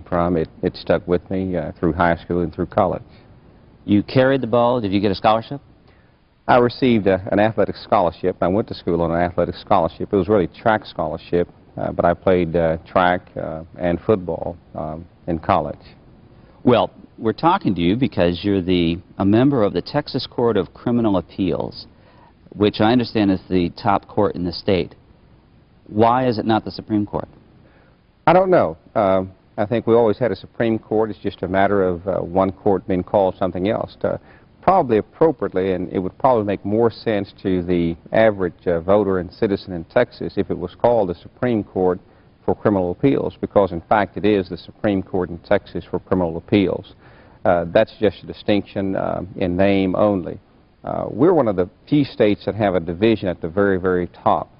from, it stuck with me through high school and through college. You carried the ball. Did you get a scholarship? I received an athletic scholarship. I went to school on an athletic scholarship. It was really track scholarship, but I played track and football in college. Well, we're talking to you because you're a member of the Texas Court of Criminal Appeals, which I understand is the top court in the state. Why is it not the Supreme Court? I don't know. I think we always had a Supreme Court. It's just a matter of one court being called something else. Probably appropriately, and it would probably make more sense to the average voter and citizen in Texas if it was called the Supreme Court for Criminal Appeals, because in fact it is the Supreme Court in Texas for Criminal Appeals. That's just a distinction in name only. We're one of the few states that have a division at the very, very top.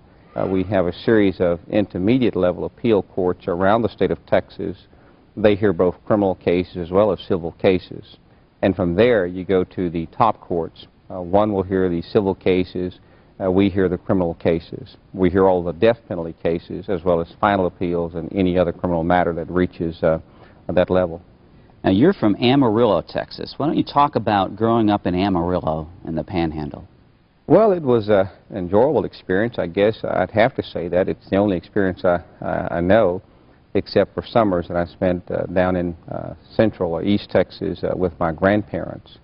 We have a series of intermediate level appeal courts around the state of Texas. They hear both criminal cases as well as civil cases. And from there you go to the top courts. One will hear the civil cases. We hear the criminal cases. We hear all the death penalty cases as well as final appeals and any other criminal matter that reaches that level. Now, you're from Amarillo, Texas. Why don't you talk about growing up in Amarillo in the Panhandle? Well, it was an enjoyable experience, I guess. I'd have to say that. It's the only experience I know, except for summers that I spent down in Central or East Texas with my grandparents.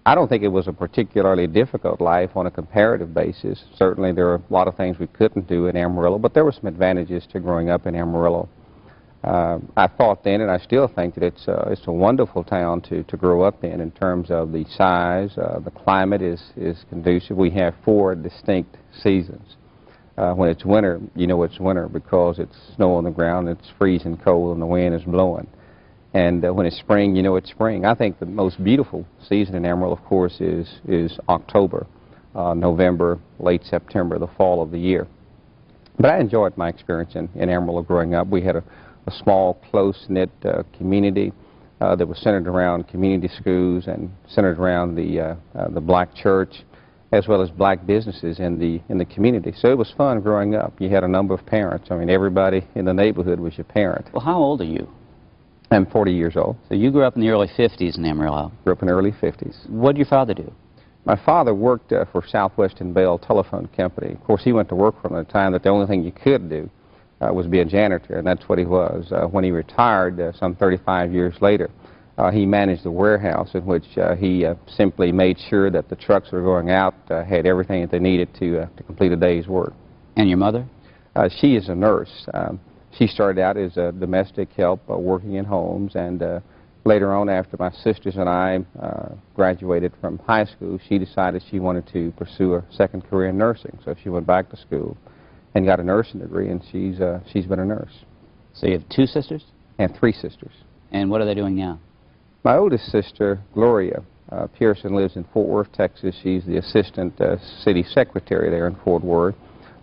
I don't think it was a particularly difficult life on a comparative basis. Certainly there were a lot of things we couldn't do in Amarillo, but there were some advantages to growing up in Amarillo. I thought then, and I still think, that it's a wonderful town to grow up in terms of the size. The climate is conducive. We have 4 distinct seasons. When it's winter, you know it's winter because it's snow on the ground, it's freezing cold, and the wind is blowing. And when it's spring, you know it's spring. I think the most beautiful season in Amarillo, of course, is October, November, late September, the fall of the year. But I enjoyed my experience in Amarillo growing up. We had a small, close-knit community that was centered around community schools and centered around the black church, as well as black businesses in the community. So it was fun growing up. You had a number of parents. I mean, everybody in the neighborhood was your parent. Well, how old are you? I'm 40 years old. So you grew up in the early 50s in Amarillo. Grew up in the early 50s. What did your father do? My father worked for Southwestern Bell Telephone Company. Of course, he went to work from the time that the only thing you could do was be a janitor, and that's what he was. When he retired some 35 years later, he managed the warehouse in which he simply made sure that the trucks that were going out had everything that they needed to complete a day's work. And your mother? She is a nurse. She started out as a domestic help working in homes, and later on, after my sisters and I graduated from high school, she decided she wanted to pursue a second career in nursing. So she went back to school and got a nursing degree, and she's been a nurse. So you have 2 sisters? And 3 sisters. And what are they doing now? My oldest sister, Gloria Pearson, lives in Fort Worth, Texas. She's the assistant city secretary there in Fort Worth.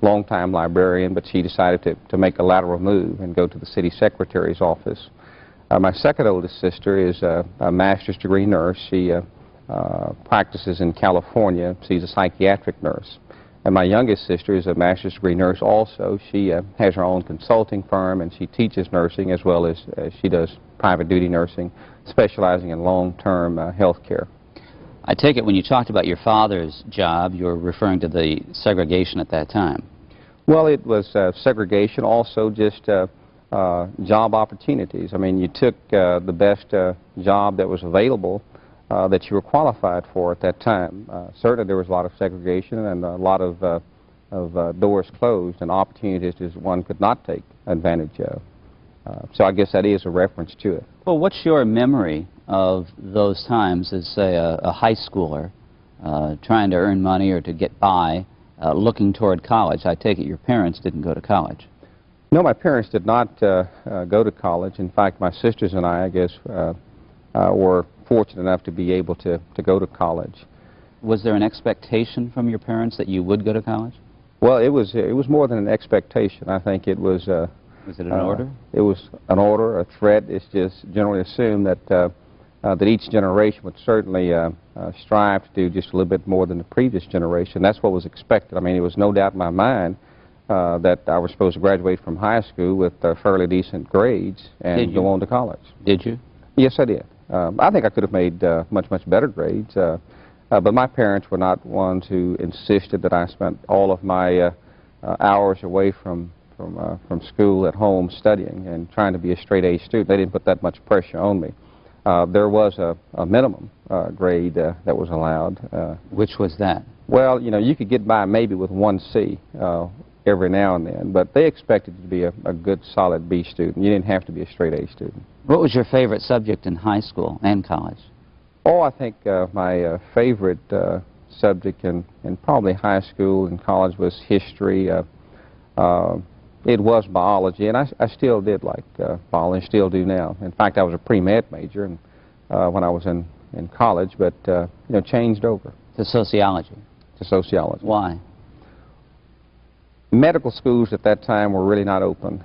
Longtime librarian, but she decided to make a lateral move and go to the city secretary's office. My second oldest sister is a master's degree nurse. She practices in California. She's a psychiatric nurse. And my youngest sister is a master's degree nurse also. She has her own consulting firm, and she teaches nursing as well as she does private duty nursing, specializing in long-term health care. I take it when you talked about your father's job, you were referring to the segregation at that time. Well, it was segregation, also just job opportunities. I mean, you took the best job that was available that you were qualified for at that time. Certainly there was a lot of segregation and a lot of doors closed and opportunities that one could not take advantage of. So I guess that is a reference to it. Well, what's your memory of those times as, say, a high schooler trying to earn money or to get by, looking toward college? I take it your parents didn't go to college. No, my parents did not go to college. In fact, my sisters and I guess, were fortunate enough to be able to go to college. Was there an expectation from your parents that you would go to college? Well, it was more than an expectation. I think it was... was it an order? It was an order, a threat. It's just generally assumed that that each generation would certainly strive to do just a little bit more than the previous generation. That's what was expected. I mean, it was no doubt in my mind that I was supposed to graduate from high school with fairly decent grades and go on to college. Did you? Yes, I did. I think I could have made much better grades, but my parents were not ones who insisted that I spent all of my hours away from school at home studying and trying to be a straight A student. They didn't put that much pressure on me. There was a minimum grade that was allowed. Which was that? Well, you know, you could get by maybe with 1 C every now and then, but they expected you to be a good, solid B student. You didn't have to be a straight A student. What was your favorite subject in high school and college? Oh, I think my favorite subject in probably high school and college was history. It was biology, and I still did like biology, still do now. In fact, I was a pre-med major when I was in college, but you know, changed over. To sociology? To sociology. Why? Medical schools at that time were really not open.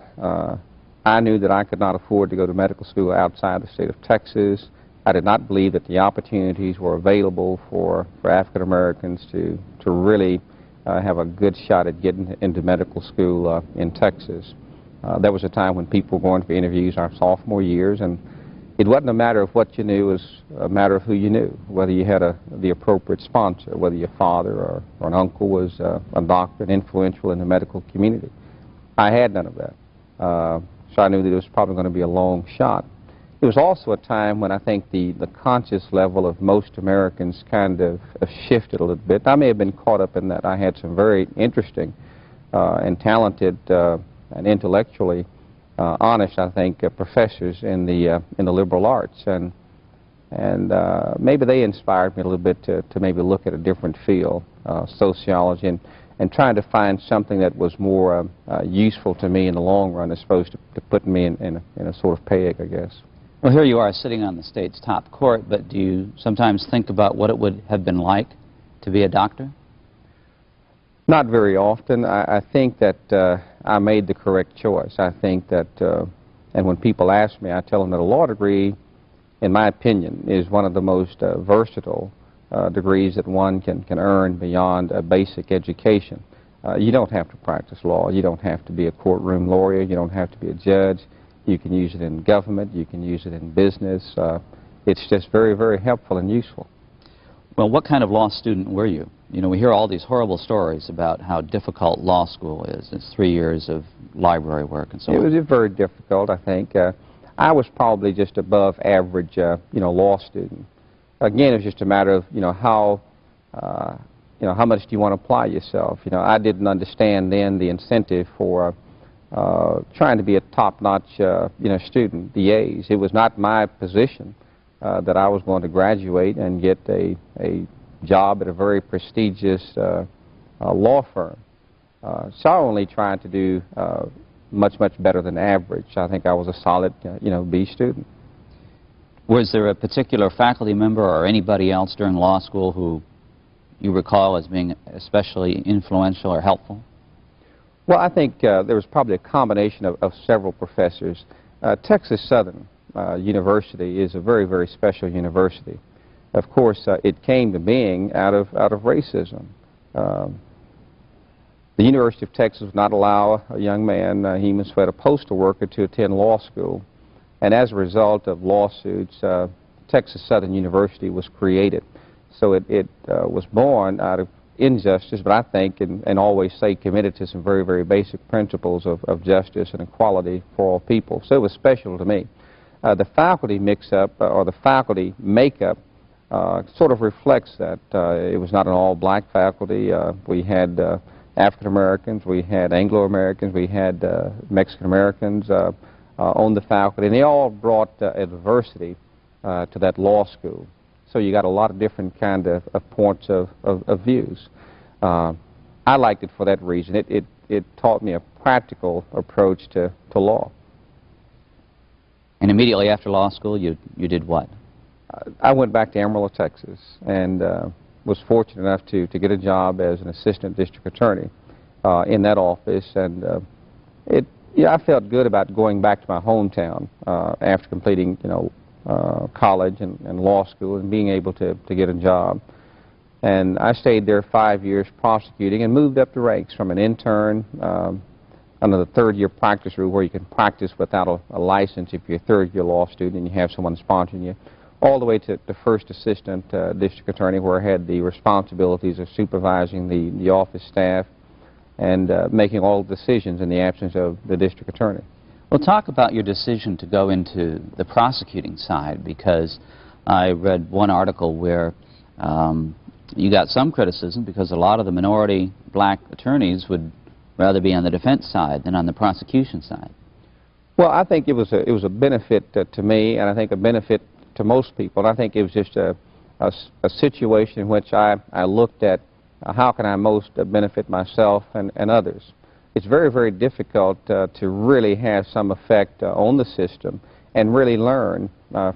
I knew that I could not afford to go to medical school outside the state of Texas. I did not believe that the opportunities were available for African Americans to really have a good shot at getting into medical school in Texas. There was a time when people were going for interviews our sophomore years, and it wasn't a matter of what you knew, it was a matter of who you knew, whether you had the appropriate sponsor, whether your father or an uncle was a doctor and influential in the medical community. I had none of that, so I knew that it was probably going to be a long shot. It was also a time when I think the conscious level of most Americans kind of shifted a little bit. I may have been caught up in that. I had some very interesting and talented and intellectually honest, I think, professors in the liberal arts, and maybe they inspired me a little bit to maybe look at a different field, sociology, and trying to find something that was more useful to me in the long run, as opposed to putting me in a sort of peg, I guess. Well, here you are sitting on the state's top court, but do you sometimes think about what it would have been like to be a doctor? Not very often. I think that I made the correct choice. I think that, and when people ask me, I tell them that a law degree, in my opinion, is one of the most versatile degrees that one can earn beyond a basic education. You don't have to practice law. You don't have to be a courtroom lawyer. You don't have to be a judge. You can use it in government. You can use it in business. It's just very helpful and useful. Well, what kind of law student were you? You know, we hear all these horrible stories about how difficult law school is. It's 3 years of library work and so on. It was very difficult, I think. I was probably just above average, you know, law student. Again, it was just a matter of, you know, how much do you want to apply yourself? You know, I didn't understand then the incentive for trying to be a top-notch, you know, student, the A's. It was not my position that I was going to graduate and get a job at a very prestigious law firm. So I only tried to do much better than average. I think I was a solid, you know, B student. Was there a particular faculty member or anybody else during law school who you recall as being especially influential or helpful? Well, I think there was probably a combination of several professors. Texas Southern University is a very special university. Of course, it came to being out of racism. The University of Texas would not allow a young man, Heman Sweat, a postal worker, to attend law school. And as a result of lawsuits, Texas Southern University was created. So it was born out of injustice, but I think, and always say, committed to some very basic principles of justice and equality for all people. So it was special to me. The faculty mix-up, or the faculty makeup, sort of reflects that. It was not an all-black faculty. We had African Americans, we had Anglo-Americans, we had Mexican Americans on the faculty, and they all brought a diversity to that law school. So you got a lot of different kind of points of views. I liked it for that reason. It taught me a practical approach to law. And immediately after law school, you did what? I went back to Amarillo, Texas, and was fortunate enough to get a job as an assistant district attorney in that office. And I felt good about going back to my hometown after completing, college and law school, and being able to get a job. And I stayed there 5 years prosecuting and moved up the ranks from an intern under the third-year practice rule, where you can practice without a license if you're a third-year law student and you have someone sponsoring you, all the way to first assistant district attorney, where I had the responsibilities of supervising the office staff and making all decisions in the absence of the district attorney. Well, talk about your decision to go into the prosecuting side, because I read one article where you got some criticism because a lot of the minority black attorneys would rather be on the defense side than on the prosecution side. Well, I think it was a benefit to me, and I think a benefit to most people. And I think it was just a situation in which I looked at how can I most benefit myself and others. It's very, very difficult to really have some effect on the system and really learn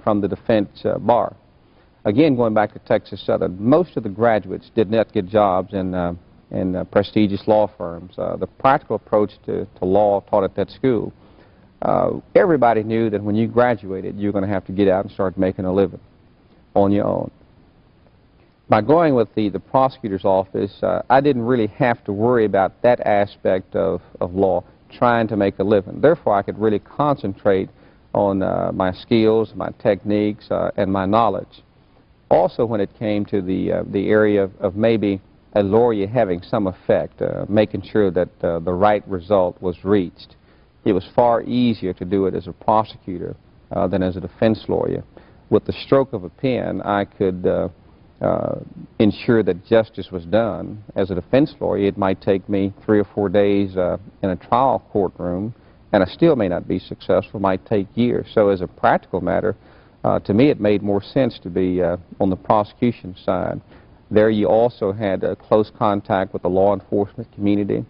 from the defense bar. Again, going back to Texas Southern, most of the graduates did not get jobs in prestigious law firms. The practical approach to law taught at that school, everybody knew that when you graduated, you're going to have to get out and start making a living on your own. By going with the prosecutor's office, I didn't really have to worry about that aspect of law, trying to make a living. Therefore, I could really concentrate on my skills, my techniques, and my knowledge. Also, when it came to the area of maybe a lawyer having some effect, making sure that the right result was reached, it was far easier to do it as a prosecutor than as a defense lawyer. With the stroke of a pen, I could ensure that justice was done. As a defense lawyer, it might take me 3 or 4 days in a trial courtroom, and I still may not be successful. It might take years. So as a practical matter, to me it made more sense to be on the prosecution side. There you also had close contact with the law enforcement community,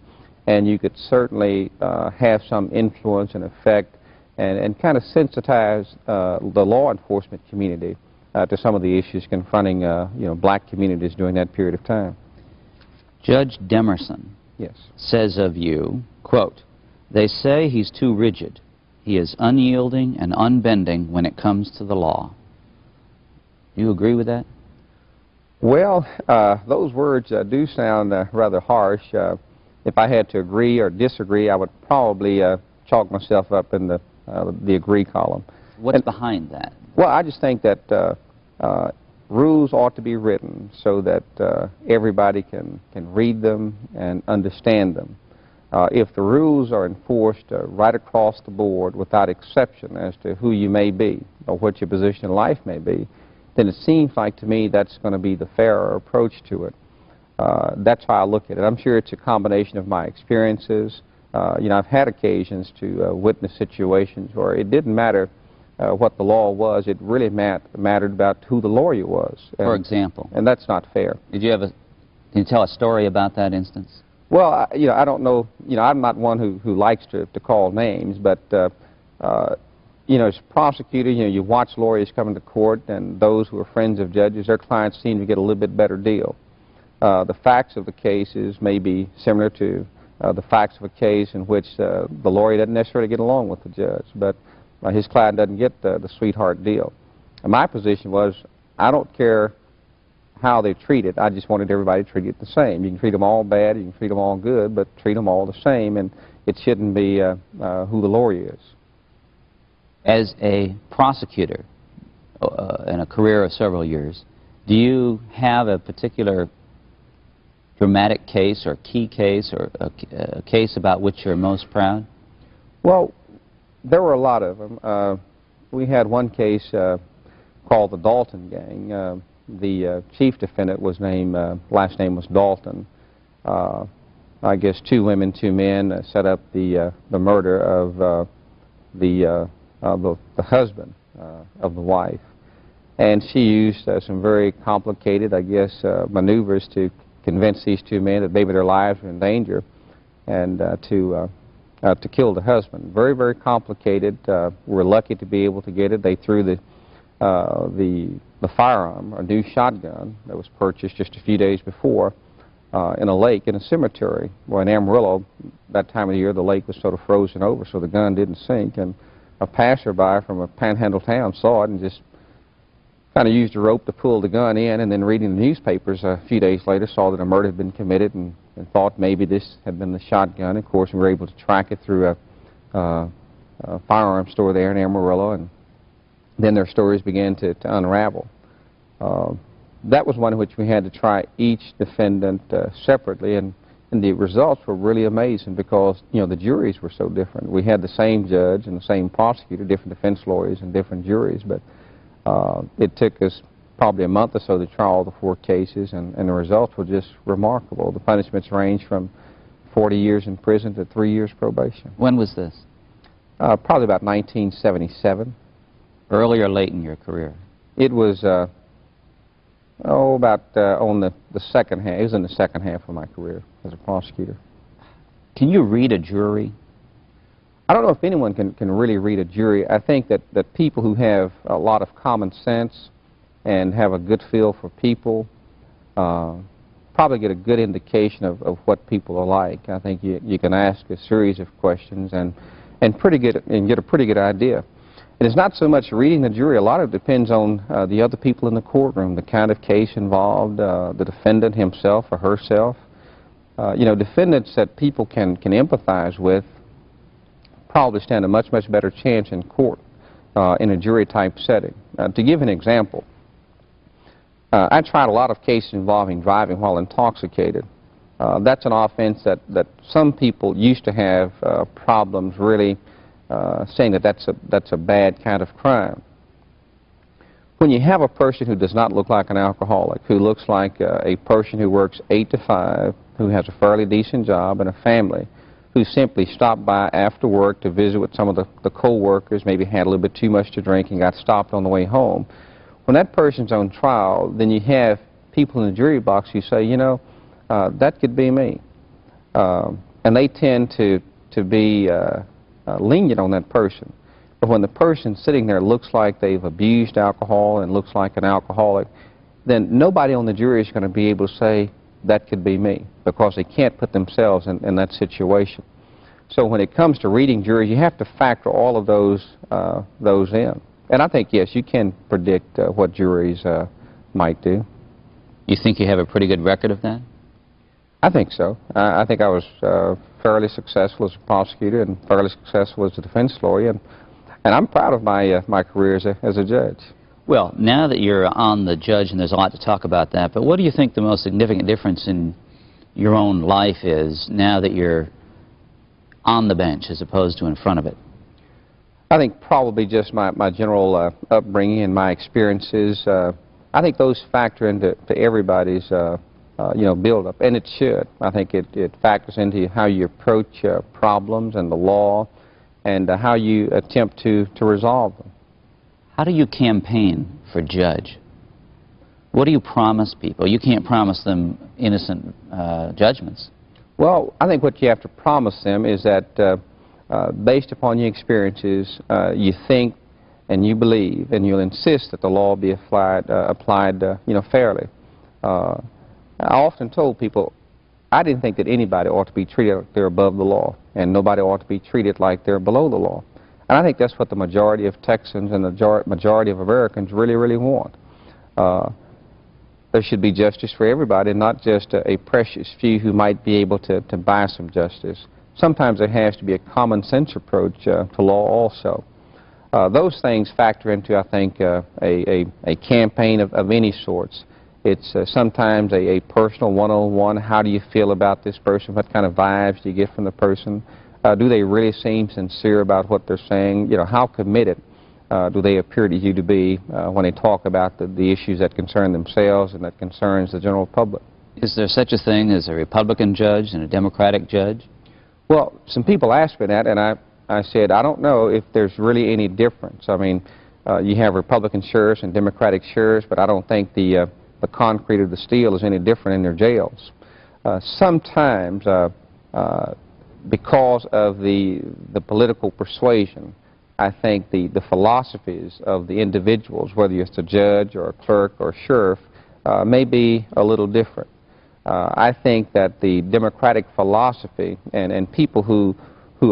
and you could certainly have some influence and effect and kind of sensitize the law enforcement community to some of the issues confronting black communities during that period of time. Judge Demerson says of you, quote, "They say he's too rigid. He is unyielding and unbending when it comes to the law." Do you agree with that? Well, those words do sound rather harsh. If I had to agree or disagree, I would probably chalk myself up in the agree column. What's behind that? Well, I just think that rules ought to be written so that everybody can read them and understand them. If the rules are enforced right across the board without exception as to who you may be or what your position in life may be, then it seems like to me that's going to be the fairer approach to it. That's how I look at it. I'm sure it's a combination of my experiences. I've had occasions to witness situations where it didn't matter what the law was. It really mattered about who the lawyer was. For example? And that's not fair. Can you tell a story about that instance? Well, I don't know. I'm not one who likes to call names, but as a prosecutor, you watch lawyers come into court, and those who are friends of judges, their clients seem to get a little bit better deal. The facts of the cases may be similar to the facts of a case in which the lawyer doesn't necessarily get along with the judge, but his client doesn't get the sweetheart deal. And my position was, I don't care how they treat it. I just wanted everybody to treat it the same. You can treat them all bad, you can treat them all good, but treat them all the same, and it shouldn't be who the lawyer is. As a prosecutor in a career of several years, do you have a particular dramatic case or key case or a case about which you're most proud? Well, there were a lot of them. We had one case called the Dalton Gang. The chief defendant was named, last name was Dalton. I guess 2 women, 2 men set up the murder of the husband of the wife. And she used some very complicated, I guess, maneuvers to convince these 2 men that maybe their lives were in danger and to kill the husband. Very, very complicated. We're lucky to be able to get it. They threw the firearm, a new shotgun that was purchased just a few days before, in a lake in a cemetery. Well, in Amarillo, that time of the year, the lake was sort of frozen over, so the gun didn't sink. And a passerby from a panhandle town saw it and just kind of used a rope to pull the gun in, and then reading the newspapers a few days later saw that a murder had been committed, and thought maybe this had been the shotgun. Of course, we were able to track it through a firearms store there in Amarillo, and then their stories began to unravel. That was one in which we had to try each defendant separately, and the results were really amazing because, you know, the juries were so different. We had the same judge and the same prosecutor, different defense lawyers and different juries, but it took us probably a month or so to try all the 4 cases, and the results were just remarkable. The punishments ranged from 40 years in prison to 3 years probation. When was this? Probably about 1977. Early or late in your career? It was, about on the second half. It was in the second half of my career as a prosecutor. Can you read a jury? I don't know if anyone can really read a jury. I think that people who have a lot of common sense and have a good feel for people probably get a good indication of what people are like. I think you can ask a series of questions and get a pretty good idea. And it's not so much reading the jury. A lot of it depends on the other people in the courtroom, the kind of case involved, the defendant himself or herself. You know, defendants that people can empathize with probably stand a much better chance in court in a jury-type setting. To give an example, I tried a lot of cases involving driving while intoxicated. That's an offense that some people used to have problems really saying that that's a bad kind of crime. When you have a person who does not look like an alcoholic, who looks like a person who works 8 to 5, who has a fairly decent job and a family, who simply stopped by after work to visit with some of the co-workers, maybe had a little bit too much to drink and got stopped on the way home. When that person's on trial, then you have people in the jury box who say, you know, that could be me. And they tend to be lenient on that person. But when the person sitting there looks like they've abused alcohol and looks like an alcoholic, then nobody on the jury is going to be able to say, that could be me, because they can't put themselves in that situation. So when it comes to reading juries, you have to factor all of those in. And I think, yes, you can predict what juries might do. You think you have a pretty good record of that? I think so. I think I was fairly successful as a prosecutor and fairly successful as a defense lawyer, and I'm proud of my career as a judge. Well, now that you're on the judge, and there's a lot to talk about that, but what do you think the most significant difference in your own life is now that you're on the bench as opposed to in front of it? I think probably just my general upbringing and my experiences. I think those factor into everybody's you know, build-up, and it should. I think it factors into how you approach problems and the law, and how you attempt to resolve them. How do you campaign for judge? What do you promise people? You can't promise them innocent judgments. Well, I think what you have to promise them is that based upon your experiences, you think and you believe and you'll insist that the law be applied you know, fairly. I often told people I didn't think that anybody ought to be treated like they're above the law, and nobody ought to be treated like they're below the law. And I think that's what the majority of Texans and the majority of Americans really want. There should be justice for everybody, not just a precious few who might be able to buy some justice. Sometimes there has to be a common sense approach to law also. Those things factor into, I think, a campaign of any sorts. It's sometimes a personal one-on-one. How do you feel about this person? What kind of vibes do you get from the person? Do they really seem sincere about what they're saying? You know, how committed do they appear to you to be when they talk about the issues that concern themselves and that concerns the general public? Is there such a thing as a Republican judge and a Democratic judge? Well, some people asked me that, and I said, I don't know if there's really any difference. I mean, you have Republican sheriffs and Democratic sheriffs, but I don't think the concrete or the steel is any different in their jails. Sometimes, because of the political persuasion, I think the philosophies of the individuals, whether it's a judge or a clerk or a sheriff, may be a little different. I think that the Democratic philosophy and people who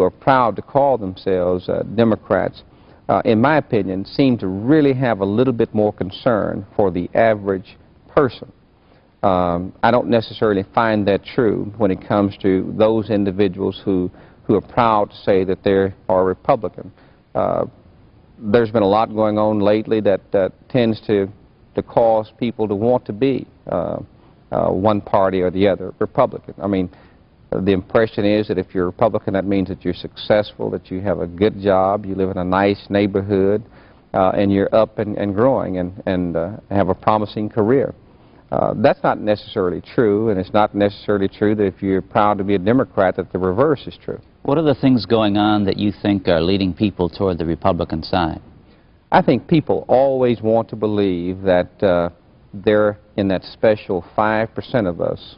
are proud to call themselves Democrats in my opinion, seem to really have a little bit more concern for the average person. I don't necessarily find that true when it comes to those individuals who are proud to say that they are Republican. There's been a lot going on lately that tends to cause people to want to be one party or the other, Republican. I mean, the impression is that if you're Republican, that means that you're successful, that you have a good job, you live in a nice neighborhood, and you're up and growing and have a promising career. That's not necessarily true, and it's not necessarily true that if you're proud to be a Democrat that the reverse is true. What are the things going on that you think are leading people toward the Republican side? I think people always want to believe that they're in that special 5% of us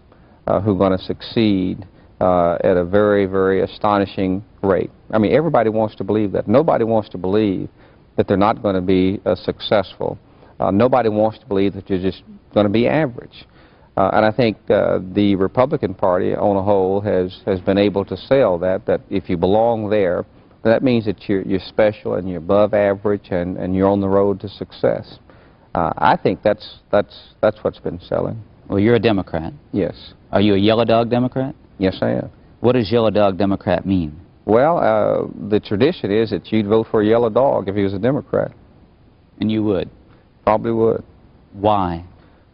who are going to succeed at a very, very astonishing rate. I mean, everybody wants to believe that. Nobody wants to believe that they're not going to be successful. Nobody wants to believe that you're just going to be average. And I think the Republican Party on a whole has been able to sell that if you belong there, that means that you're special and you're above average and you're on the road to success. I think that's what's been selling. Well, you're a Democrat. Yes. Are you a yellow dog Democrat? Yes, I am. What does yellow dog Democrat mean? Well, the tradition is that you'd vote for a yellow dog if he was a Democrat. And you would? Probably would. Why?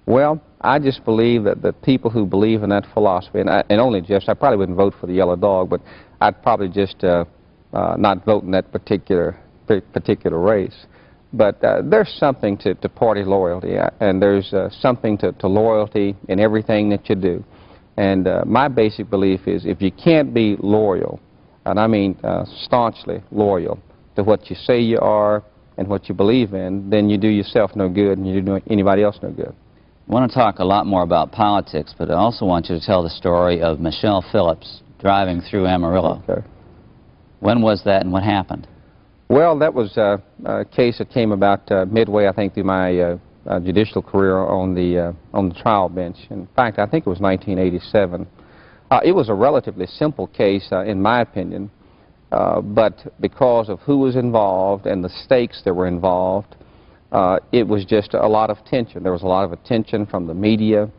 Well, I just believe that the people who believe in that philosophy, and only just, I probably wouldn't vote for the yellow dog, but I'd probably just not vote in that particular race. But there's something to party loyalty, and there's something to loyalty in everything that you do. And my basic belief is if you can't be loyal, and I mean staunchly loyal to what you say you are and what you believe in, then you do yourself no good and you do anybody else no good. I want to talk a lot more about politics, but I also want you to tell the story of Michelle Phillips driving through Amarillo. Okay. When was that and what happened? Well, that was a case that came about midway, I think, through my judicial career on the trial bench. In fact, I think it was 1987. It was a relatively simple case, in my opinion, but because of who was involved and the stakes that were involved, it was just a lot of tension. There was a lot of attention from the media.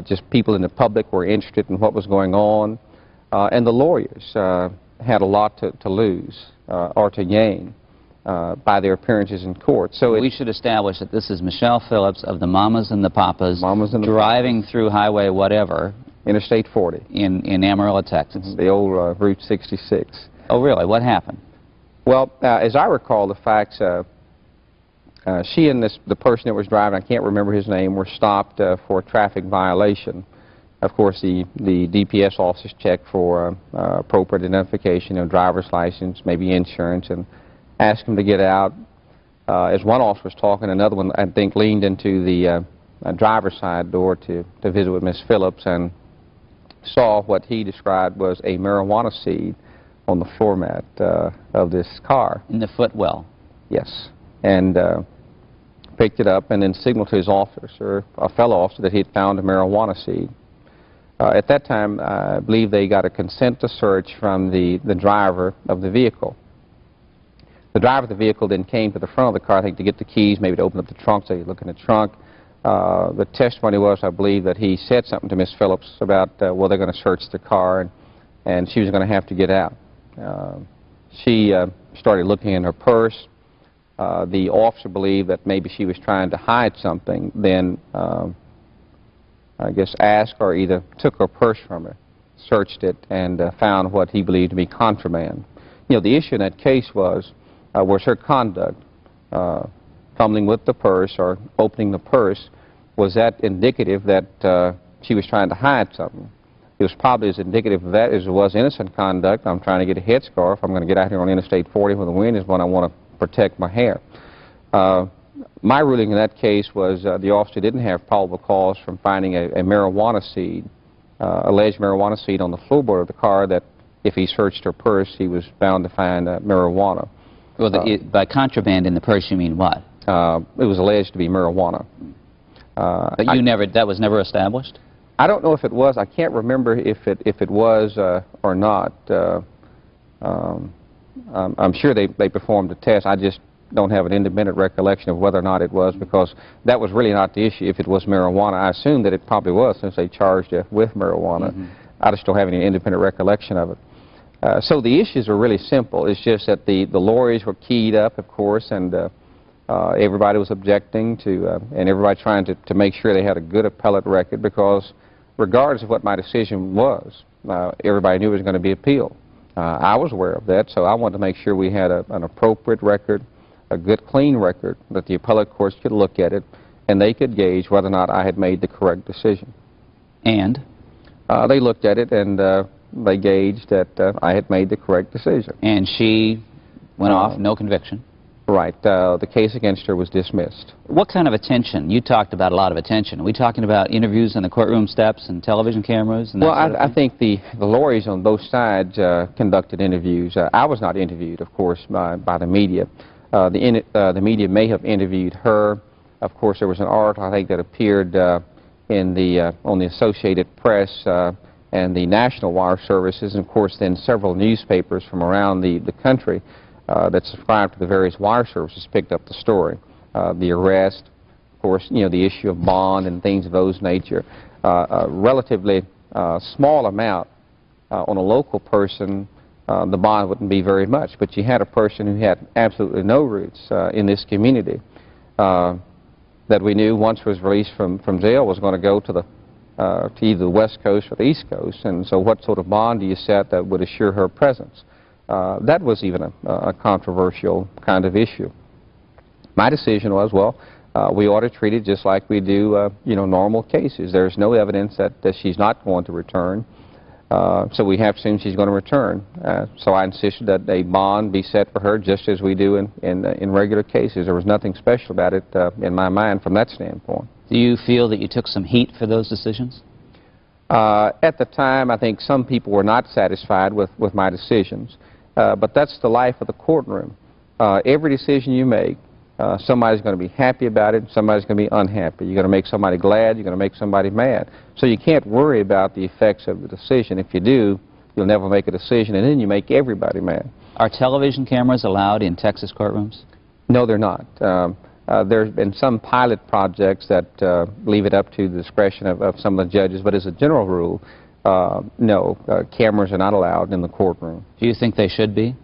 Just people in the public were interested in what was going on, and the lawyers had a lot to lose or to gain by their appearances in court. So we should establish that this is Michelle Phillips of the Mamas and the Papas driving through highway whatever. Interstate 40. In Amarillo, Texas. The old Route 66. Oh, really? What happened? Well, as I recall the facts, she and the person that was driving, I can't remember his name, were stopped for a traffic violation. Of course, the DPS officers check for appropriate identification, driver's license, maybe insurance, and asked them to get out. As one officer was talking, another one, I think, leaned into the driver's side door to visit with Miss Phillips and saw what he described was a marijuana seed on the floor mat of this car. In the footwell? Yes. And picked it up and then signaled to his officer, a fellow officer, that he had found a marijuana seed. At that time, I believe they got a consent to search from the driver of the vehicle. The driver of the vehicle then came to the front of the car, I think, to get the keys, maybe to open up the trunk, so you look in the trunk. The testimony was, I believe, that he said something to Miss Phillips about, well, they're going to search the car, and she was going to have to get out. She started looking in her purse. The officer believed that maybe she was trying to hide something, then I guess asked or either took her purse from her, searched it, and found what he believed to be contraband. You know, the issue in that case was her conduct, fumbling with the purse or opening the purse, was that indicative that she was trying to hide something? It was probably as indicative of that as it was innocent conduct. I'm trying to get a headscarf. I'm going to get out here on Interstate 40 when the wind is when I want to protect my hair. My ruling in that case was the officer didn't have probable cause from finding a marijuana seed, alleged marijuana seed on the floorboard of the car, that if he searched her purse, he was bound to find marijuana. Well, by contraband in the purse, you mean what? It was alleged to be marijuana. But that was never established? I don't know if it was. I can't remember if it was or not. I'm sure they performed a test. I just don't have an independent recollection of whether or not it was, because that was really not the issue. If it was marijuana, I assume that it probably was, since they charged you with marijuana. I just don't have any independent recollection of it. So the issues are really simple. It's just that the lawyers were keyed up, of course, and everybody was objecting to, and everybody trying to make sure they had a good appellate record, because regardless of what my decision was, everybody knew it was going to be appealed. I was aware of that, so I wanted to make sure we had an appropriate record, a good, clean record, that the appellate courts could look at it, and they could gauge whether or not I had made the correct decision. And? They looked at it, and they gauged that I had made the correct decision. And she went off, no conviction? Right. The case against her was dismissed. What kind of attention? You talked about a lot of attention. Are we talking about interviews on the courtroom steps and television cameras? And that sort of thing? I think the lawyers on both sides conducted interviews. I was not interviewed, of course, by the media. The media may have interviewed her. Of course, there was an article, I think, that appeared on the Associated Press and the National Wire Services, and of course then several newspapers from around the country that subscribed to the various wire services picked up the story. The arrest, of course, the issue of bond and things of those nature. A relatively small amount on a local person, the bond wouldn't be very much, but you had a person who had absolutely no roots in this community that we knew once was released from jail was going to go to either the West Coast or the East Coast, and so what sort of bond do you set that would assure her presence? That was even a controversial kind of issue. My decision was, well, we ought to treat it just like we do, normal cases. There's no evidence that she's not going to return, so we have to assume she's going to return. So I insisted that a bond be set for her just as we do in regular cases. There was nothing special about it in my mind from that standpoint. Do you feel that you took some heat for those decisions? At the time, I think some people were not satisfied with my decisions. But that's the life of the courtroom. Every decision you make, somebody's going to be happy about it, somebody's going to be unhappy. You're going to make somebody glad, you're going to make somebody mad. So you can't worry about the effects of the decision. If you do, you'll never make a decision, and then you make everybody mad. Are television cameras allowed in Texas courtrooms? No, they're not. There's been some pilot projects that leave it up to the discretion of some of the judges, but as a general rule, no, cameras are not allowed in the courtroom. Do you think they should be?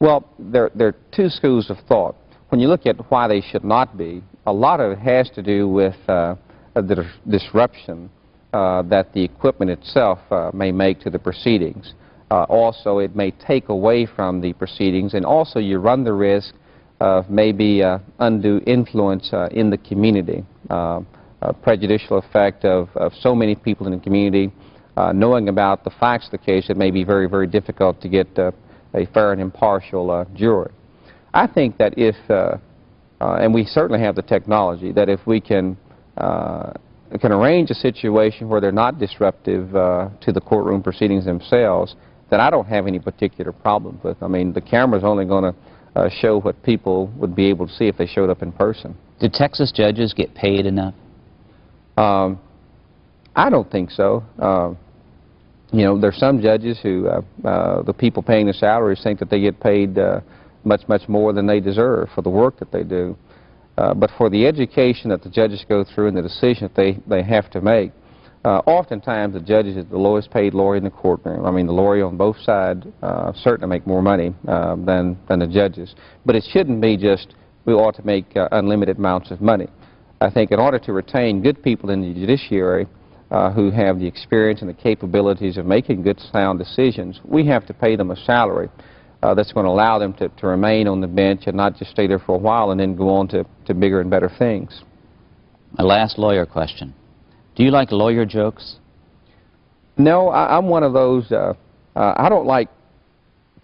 Well, there are two schools of thought. When you look at why they should not be, a lot of it has to do with the disruption that the equipment itself may make to the proceedings. Also, it may take away from the proceedings, and also you run the risk of maybe undue influence in the community, a prejudicial effect of so many people in the community knowing about the facts of the case. It may be very, very difficult to get a fair and impartial jury. I think that if, and we certainly have the technology, that if we can arrange a situation where they're not disruptive to the courtroom proceedings themselves, then I don't have any particular problem with. I mean, the camera's only going to show what people would be able to see if they showed up in person. Do Texas judges get paid enough? I don't think so. There's some judges who, the people paying the salaries think that they get paid much, much more than they deserve for the work that they do. But for the education that the judges go through and the decision that they have to make, oftentimes the judges is the lowest paid lawyer in the courtroom. I mean, the lawyer on both sides certainly make more money than the judges. But it shouldn't be just we ought to make unlimited amounts of money. I think in order to retain good people in the judiciary who have the experience and the capabilities of making good, sound decisions, we have to pay them a salary that's going to allow them to remain on the bench and not just stay there for a while and then go on to bigger and better things. My last lawyer question. Do you like lawyer jokes? No, I'm one of those, I don't like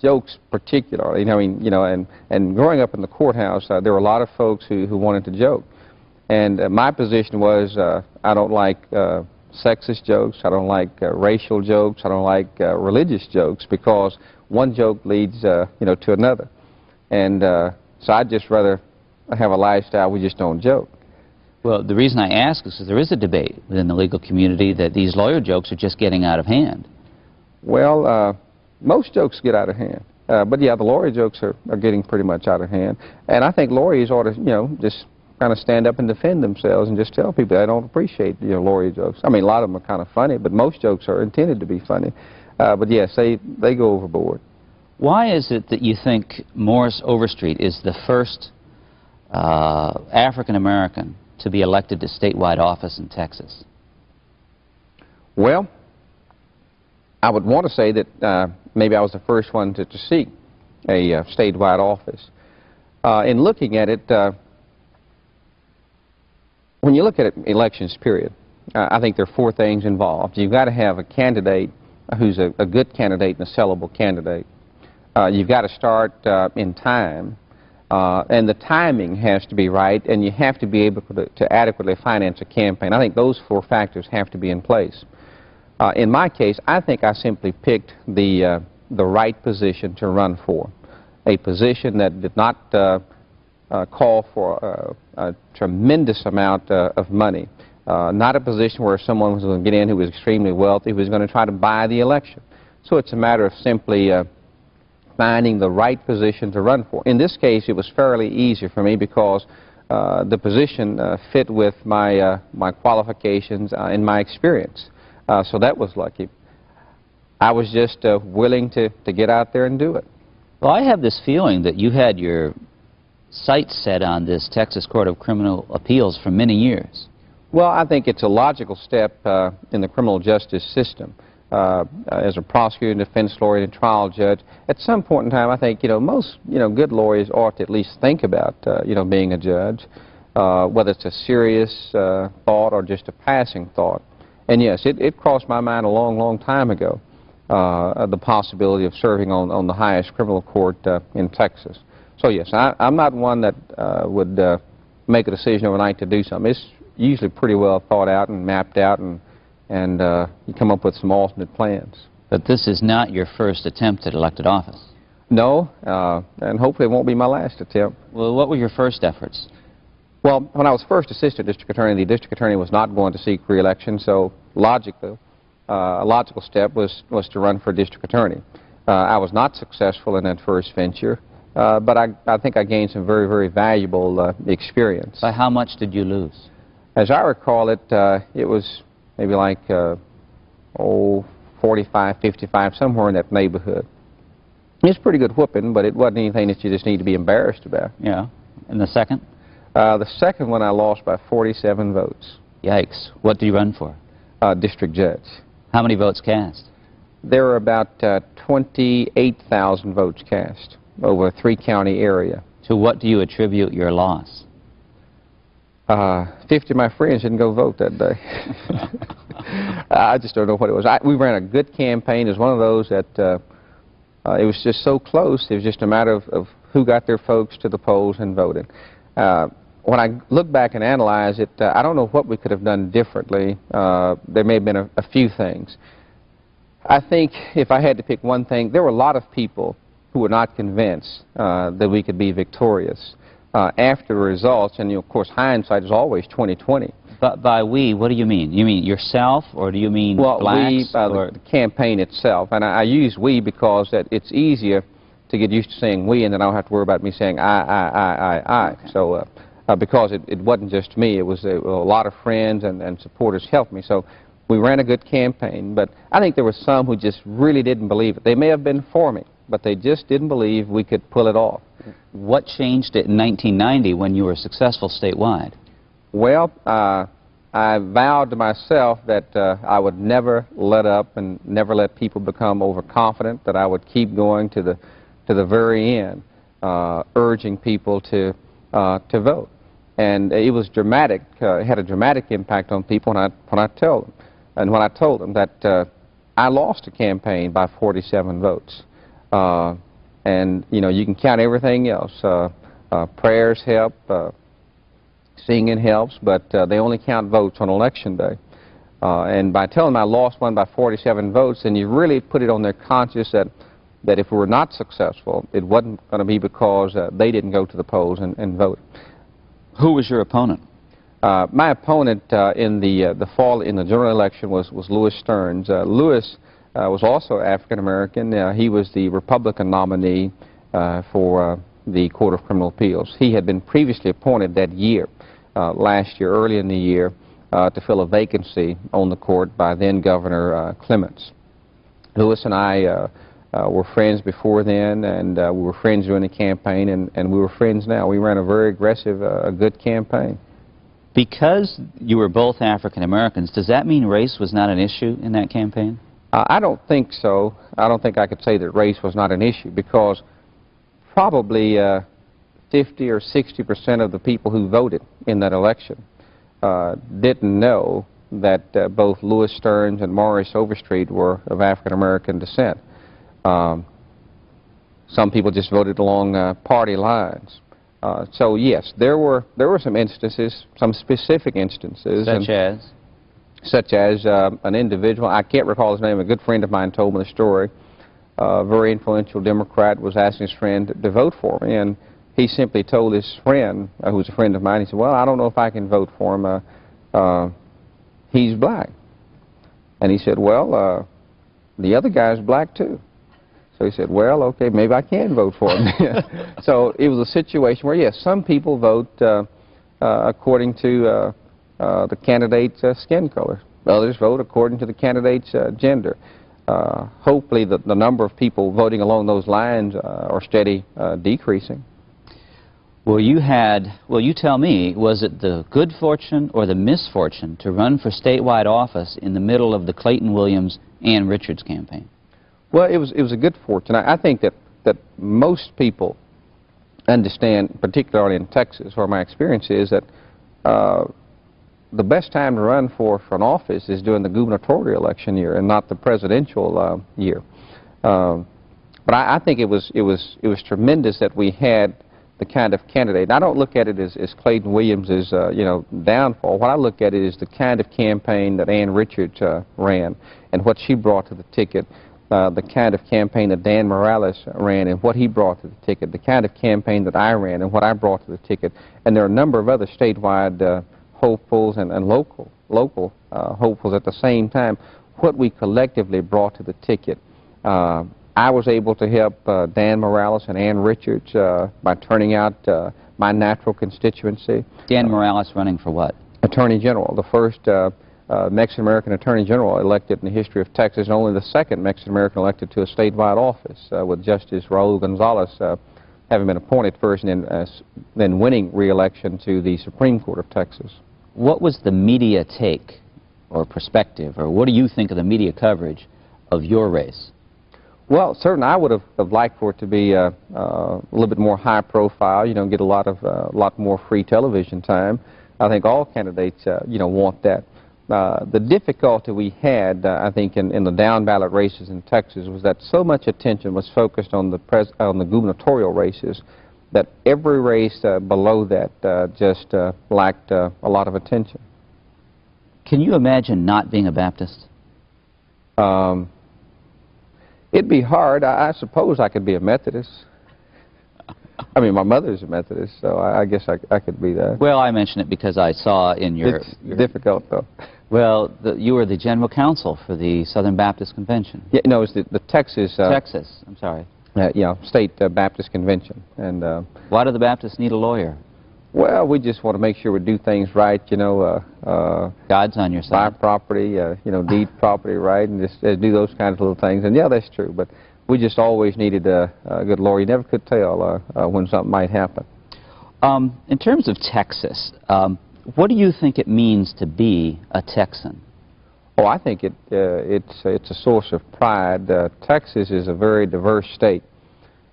jokes particularly. And growing up in the courthouse, there were a lot of folks who wanted to joke. And my position was I don't like sexist jokes, I don't like racial jokes, I don't like religious jokes, because one joke leads to another. And so I'd just rather have a lifestyle we just don't joke. Well, the reason I ask is because there is a debate within the legal community that these lawyer jokes are just getting out of hand. Well, most jokes get out of hand. But yeah, the lawyer jokes are getting pretty much out of hand. And I think lawyers ought to, you know, just kind of stand up and defend themselves and just tell people they don't appreciate, you know, lawyer jokes. I mean, a lot of them are kind of funny, but most jokes are intended to be funny. But yes, they go overboard. Why is it that you think Morris Overstreet is the first African American to be elected to statewide office in Texas? Well, I would want to say that maybe I was the first one to seek a statewide office. In looking at it, when you look at it, elections, period, I think there are four things involved. You've got to have a candidate who's a good candidate and a sellable candidate. You've got to start in time, and the timing has to be right, and you have to be able to adequately finance a campaign. I think those four factors have to be in place. In my case, I think I simply picked the right position to run for, a position that did not call for a tremendous amount of money, not a position where someone was going to get in who was extremely wealthy, who was going to try to buy the election. So it's a matter of simply finding the right position to run for. In this case, it was fairly easy for me because the position fit with my qualifications and my experience. So that was lucky. I was just willing to get out there and do it. Well, I have this feeling that you had your sights set on this Texas Court of Criminal Appeals for many years. Well, I think it's a logical step in the criminal justice system. As a prosecutor, defense lawyer, and trial judge, at some point in time, I think, you know, most, you know, good lawyers ought to at least think about, you know, being a judge, whether it's a serious thought or just a passing thought. And yes, it crossed my mind a long, long time ago, the possibility of serving on the highest criminal court in Texas. So yes, I'm not one that would make a decision overnight to do something. It's usually pretty well thought out and mapped out, and you come up with some alternate plans. But this is not your first attempt at elected office. No, and hopefully it won't be my last attempt. Well, what were your first efforts? Well, when I was first assistant district attorney, the district attorney was not going to seek re-election, so logically, a logical step was to run for district attorney. I was not successful in that first venture, but I think I gained some very, very valuable experience. By how much did you lose? As I recall it, it was maybe like, 45, 55, somewhere in that neighborhood. It's a pretty good whooping, but it wasn't anything that you just need to be embarrassed about. Yeah. And the second? The second one I lost by 47 votes. Yikes. What did you run for? District judge. How many votes cast? There were about 28,000 votes cast over a 3-county area. To what do you attribute your loss? 50 of my friends didn't go vote that day. I just don't know what it was. We ran a good campaign. It was one of those that it was just so close. It was just a matter of who got their folks to the polls and voted. When I look back and analyze it, I don't know what we could have done differently. There may have been a few things. I think if I had to pick one thing, there were a lot of people who were not convinced that we could be victorious. After the results, and of course hindsight is always 20/20. But by we, what do you mean? You mean yourself, or do you mean blacks? Well, the campaign itself, and I use we because it's easier to get used to saying we, and then I don't have to worry about me saying I. Okay. So because it wasn't just me, it was a lot of friends and supporters helped me. So we ran a good campaign, but I think there were some who just really didn't believe it. They may have been for me, but they just didn't believe we could pull it off. What changed it in 1990 when you were successful statewide? Well, I vowed to myself that I would never let up and never let people become overconfident, that I would keep going to the very end, urging people to vote. And it was dramatic, it had a dramatic impact on people when I told them that I lost a campaign by 47 votes. And, you know, you can count everything else. Prayers help, singing helps, but they only count votes on Election Day. And by telling them I lost one by 47 votes, then you really put it on their conscience that if we were not successful, it wasn't going to be because they didn't go to the polls and vote. Who was your opponent? My opponent in the fall in the general election was Louis Stearns. Louis was also African American. He was the Republican nominee for the Court of Criminal Appeals. He had been previously appointed that year, last year, early in the year, to fill a vacancy on the court by then Governor Clements. Lewis and I were friends before then, and we were friends during the campaign, and we were friends now. We ran a very aggressive, good campaign. Because you were both African Americans, does that mean race was not an issue in that campaign? I don't think so. I don't think I could say that race was not an issue, because probably 50 or 60% of the people who voted in that election didn't know that both Louis Stearns and Maurice Overstreet were of African American descent. Some people just voted along party lines. So yes, there were some instances, some specific instances. Such as an individual, I can't recall his name, a good friend of mine told me the story. A very influential Democrat was asking his friend to vote for me, and he simply told his friend, who was a friend of mine, he said, well, I don't know if I can vote for him. He's black. And he said, well, the other guy's black too. So he said, well, okay, maybe I can vote for him. So it was a situation where, yes, some people vote according to the candidate's skin color. Others vote according to the candidate's gender. Hopefully the number of people voting along those lines are steady decreasing. Well, you tell me, was it the good fortune or the misfortune to run for statewide office in the middle of the Clayton Williams Ann Richards campaign? Well, it was a good fortune. I think that most people understand, particularly in Texas, where my experience is, that the best time to run for an office is during the gubernatorial election year and not the presidential year. But I think it was tremendous that we had the kind of candidate. And I don't look at it as Clayton Williams's downfall. What I look at it is the kind of campaign that Ann Richards ran and what she brought to the ticket. The kind of campaign that Dan Morales ran and what he brought to the ticket, the kind of campaign that I ran and what I brought to the ticket, and there are a number of other statewide hopefuls and local hopefuls at the same time, what we collectively brought to the ticket. I was able to help Dan Morales and Ann Richards by turning out my natural constituency. Dan Morales running for what? Attorney General, the first Mexican-American Attorney General elected in the history of Texas, and only the second Mexican-American elected to a statewide office, with Justice Raul Gonzalez having been appointed first and then winning re-election to the Supreme Court of Texas. What was the media take or perspective, or what do you think of the media coverage of your race? Well, certainly I would have liked for it to be a little bit more high profile, get a lot more free television time. I think all candidates, want that. The difficulty we had, I think, in the down-ballot races in Texas was that so much attention was focused on the gubernatorial races that every race below that just lacked a lot of attention. Can you imagine not being a Baptist? It'd be hard. I suppose I could be a Methodist. I mean, my mother's a Methodist, so I guess I could be that. Well, I mention it because I saw in your... It's difficult, though. Well, you were the general counsel for the Southern Baptist Convention. Yeah, no, it's the Texas... Texas, I'm sorry. State Baptist Convention. And why do the Baptists need a lawyer? Well, we just want to make sure we do things right, God's on your side. Buy property, deed property right, and just do those kinds of little things. And yeah, that's true, but we just always needed a good lawyer. You never could tell when something might happen. In terms of Texas, what do you think it means to be a Texan? Oh, I think it's a source of pride. Texas is a very diverse state.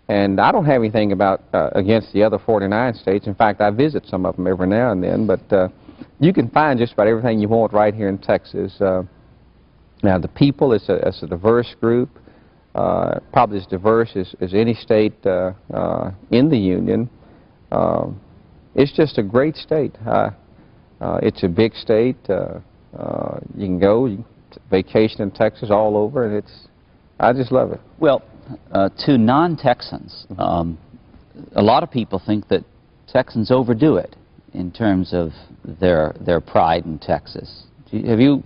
And I don't have anything against the other 49 states. In fact, I visit some of them every now and then. But you can find just about everything you want right here in Texas. Now, the people, it's a diverse group, probably as diverse as any state in the Union. It's just a great state. It's a big state. You can go, you can vacation in Texas all over, and I just love it. Well, to non-Texans, a lot of people think that Texans overdo it in terms of their pride in Texas. Have you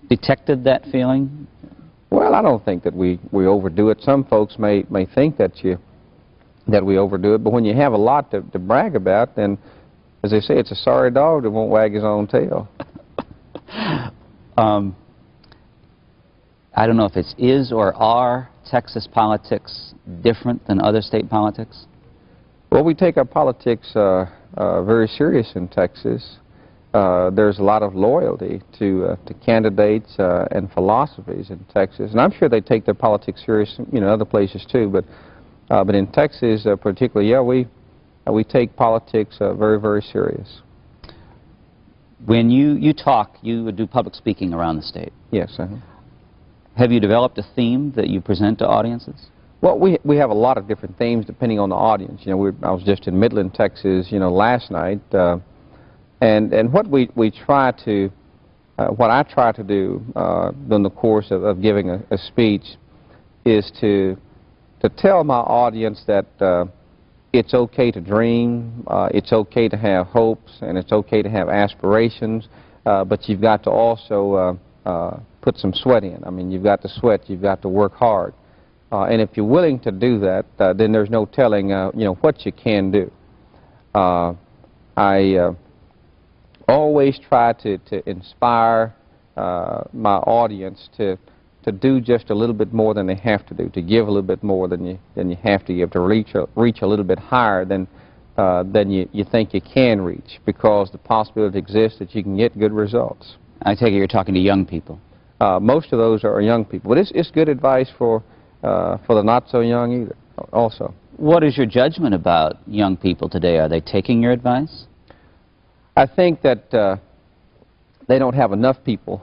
detected that feeling? Well, I don't think that we overdo it. Some folks may think that we overdo it, but when you have a lot to brag about, then, as they say, it's a sorry dog that won't wag his own tail. I don't know if it's is or are Texas politics different than other state politics? Well, we take our politics very serious in Texas. There's a lot of loyalty to candidates and philosophies in Texas, and I'm sure they take their politics serious, other places too. But in Texas, particularly, yeah, we take politics very, very serious. When you talk, you would do public speaking around the state. Yes. Have you developed a theme that you present to audiences? Well, we have a lot of different themes depending on the audience. I was just in Midland, Texas, last night, and what we try to, what I try to do during the course of giving a speech is to tell my audience that it's okay to dream, it's okay to have hopes, and it's okay to have aspirations, but you've got to also put some sweat in. I mean, you've got to sweat, you've got to work hard. And if you're willing to do that, then there's no telling, what you can do. I always try to inspire my audience to do just a little bit more than they have to do, to give a little bit more than you have to give, to reach a little bit higher than you think you can reach, because the possibility exists that you can get good results. I take it you're talking to young people. Most of those are young people, but it's good advice for the not so young either. Also, what is your judgment about young people today? Are they taking your advice? I think that they don't have enough people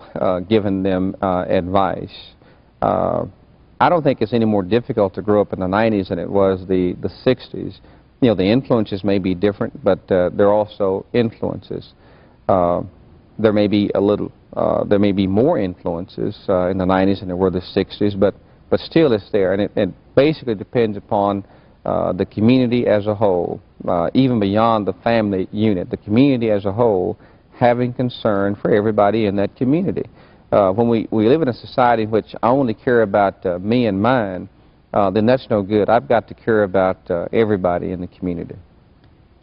giving them advice. I don't think it's any more difficult to grow up in the 90s than it was the 60s. The influences may be different, but they're also influences. There may be there may be more influences in the 90s than there were the 60s, but still it's there, and it basically depends upon the community as a whole, even beyond the family unit, the community as a whole having concern for everybody in that community. When we live in a society in which I only care about me and mine, then that's no good. I've got to care about everybody in the community.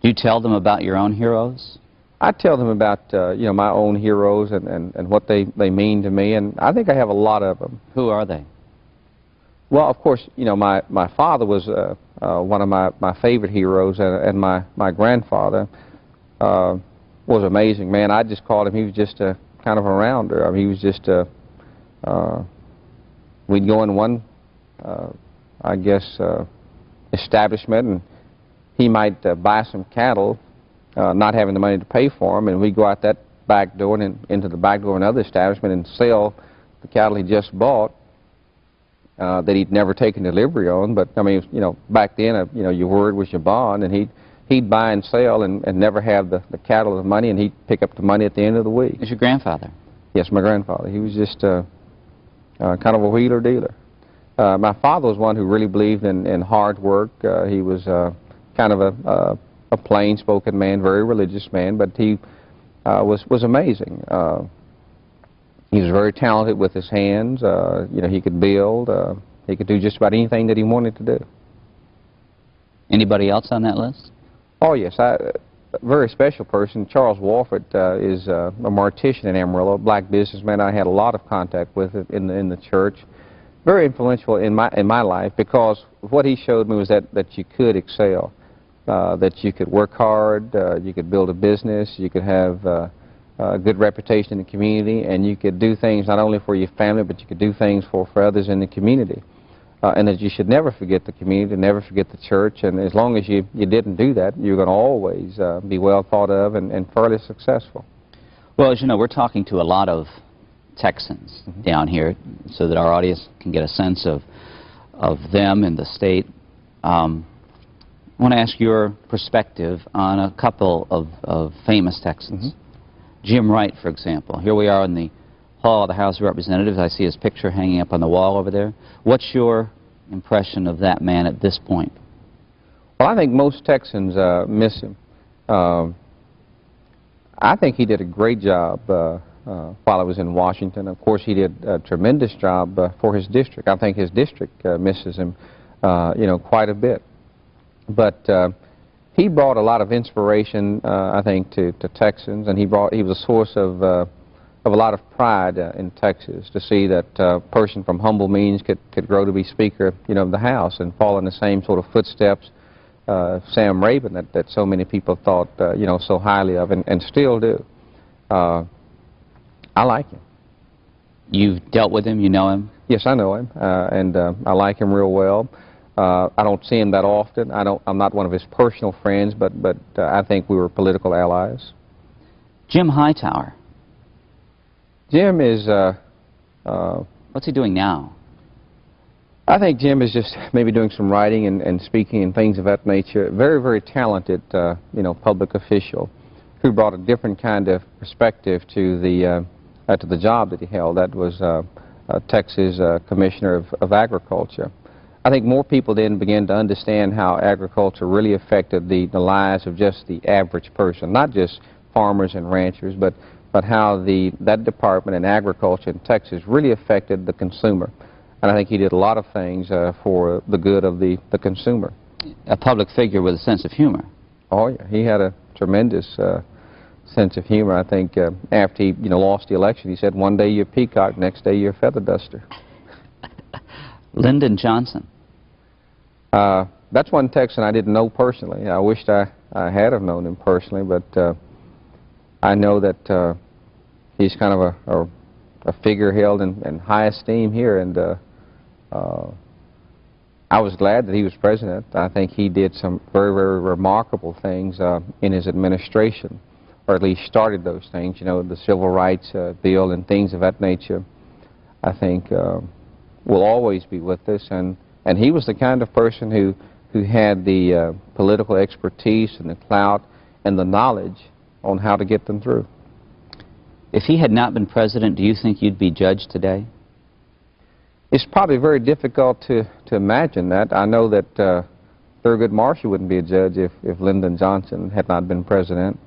Do you tell them about your own heroes? I tell them about my own heroes and what they mean to me, and I think I have a lot of them. Who are they? Well, of course, my father was one of my favorite heroes, and my grandfather was an amazing man. I just called him, he was just a kind of a rounder. I mean, he was just we'd go in one, I guess, establishment, and he might buy some cattle, not having the money to pay for them, and we'd go out that back door and into the back door of another establishment and sell the cattle he just bought that he'd never taken delivery on. But I mean, back then, your word was your bond, and he'd buy and sell and never have the cattle or the money, and he'd pick up the money at the end of the week. Is your grandfather? Yes, my grandfather. He was just kind of a wheeler dealer. My father was one who really believed in hard work. He was kind of a plain-spoken man, very religious man, but he was amazing. He was very talented with his hands. He could build. He could do just about anything that he wanted to do. Anybody else on that list? Oh, yes. A very special person. Charles Walford is a mortician in Amarillo, a black businessman I had a lot of contact with in the church. Very influential in my life, because what he showed me was that you could excel, that you could work hard, you could build a business, you could have a good reputation in the community, and you could do things not only for your family, but you could do things for others in the community. And that you should never forget the community, never forget the church, and as long as you didn't do that, you're going to always be well thought of and fairly successful. Well, as you know, we're talking to a lot of Texans down here, so that our audience can get a sense of them and the state. I want to ask your perspective on a couple of famous Texans. Jim Wright, for example. Here we are in the hall of the House of Representatives. I see his picture hanging up on the wall over there. What's your impression of that man at this point? Well, I think most Texans miss him. I think he did a great job while I was in Washington. Of course, he did a tremendous job for his district. I think his district misses him, quite a bit. But he brought a lot of inspiration, I think, to Texans, and he was a source of a lot of pride in Texas to see that a person from humble means could grow to be Speaker, of the House and fall in the same sort of footsteps Sam Rabin that so many people thought, so highly of and still do. I like him. You've dealt with him? You know him? Yes, I know him, and I like him real well. I don't see him that often. I'm not one of his personal friends, but I think we were political allies. Jim Hightower. Jim is... what's he doing now? I think Jim is just maybe doing some writing and speaking and things of that nature. Very, very talented, public official who brought a different kind of perspective to the job that he held. That was Texas Commissioner of Agriculture. I think more people then began to understand how agriculture really affected the lives of just the average person, not just farmers and ranchers, but how that department in agriculture in Texas really affected the consumer. And I think he did a lot of things for the good of the consumer. A public figure with a sense of humor. Oh, yeah. He had a tremendous sense of humor. I think after he lost the election, he said, one day you're a peacock, next day you're a feather duster. Lyndon Johnson. That's one Texan I didn't know personally. I wished I had have known him personally, but I know that he's kind of a figure held in high esteem here, and I was glad that he was president. I think he did some very, very remarkable things in his administration, or at least started those things, the Civil Rights Bill and things of that nature. I think will always be with us, and he was the kind of person who had the political expertise and the clout and the knowledge on how to get them through. If he had not been president, do you think you'd be judged today? It's probably very difficult to imagine that. I know that Thurgood Marshall wouldn't be a judge if Lyndon Johnson had not been president,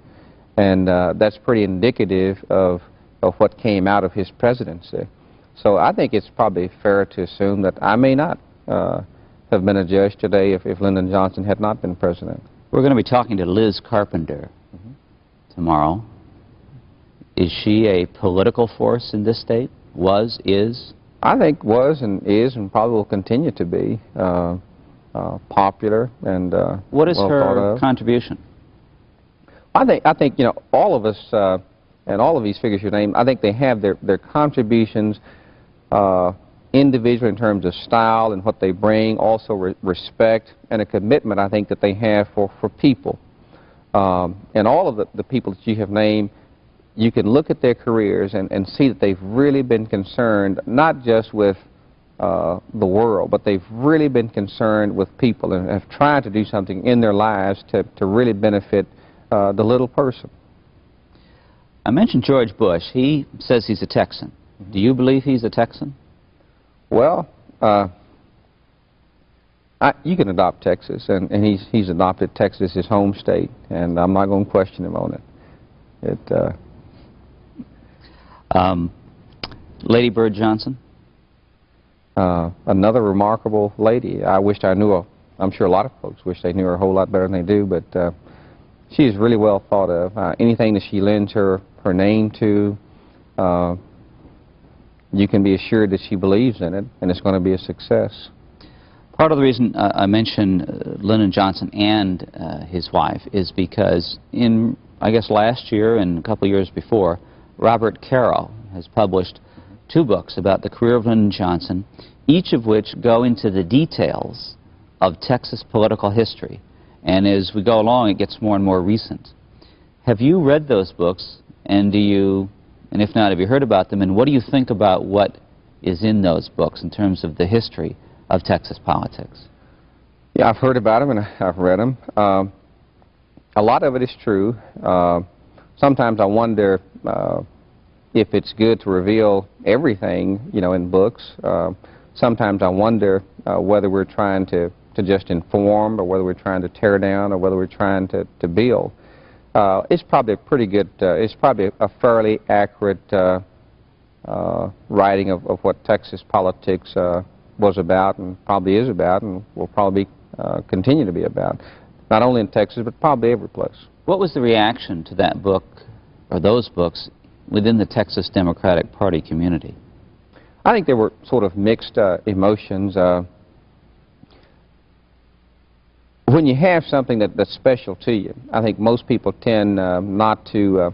and that's pretty indicative of what came out of his presidency. So I think it's probably fair to assume that I may not have been a judge today if Lyndon Johnson had not been president. We're going to be talking to Liz Carpenter tomorrow. Is she a political force in this state? Was, is? I think was and is and probably will continue to be popular and what is well her contribution? I think all of us and all of these figures you named, I think they have their contributions individually in terms of style and what they bring, also respect and a commitment I think that they have for people. And all of the people that you have named, you can look at their careers and see that they've really been concerned not just with the world, but they've really been concerned with people and have tried to do something in their lives to really benefit the little person. I mentioned George Bush. He says he's a Texan. Do you believe he's a Texan? Well, you can adopt Texas, and he's adopted Texas, his home state, and I'm not going to question him on it. Lady Bird Johnson? Another remarkable lady. I wished I knew her. I'm sure a lot of folks wish they knew her a whole lot better than they do, but she is really well thought of. Anything that she lends her name to, you can be assured that she believes in it, and it's going to be a success. Part of the reason I mentioned Lyndon Johnson and his wife is because in, I guess, last year and a couple of years before, Robert Caro has published 2 books about the career of Lyndon Johnson, each of which go into the details of Texas political history. And as we go along, it gets more and more recent. Have you read those books, and and if not, have you heard about them, and what do you think about what is in those books in terms of the history of Texas politics? Yeah, I've heard about them and I've read them. A lot of it is true. Sometimes I wonder if it's good to reveal everything, in books. Sometimes I wonder whether we're trying to just inform, or whether we're trying to tear down, or whether we're trying to build. It's probably a pretty good, it's probably a fairly accurate writing of what Texas politics was about and probably is about and will probably continue to be about, not only in Texas but probably every place. What was the reaction to that book, or those books, within the Texas Democratic Party community? I think there were sort of mixed emotions. When you have something that's special to you, I think most people tend not to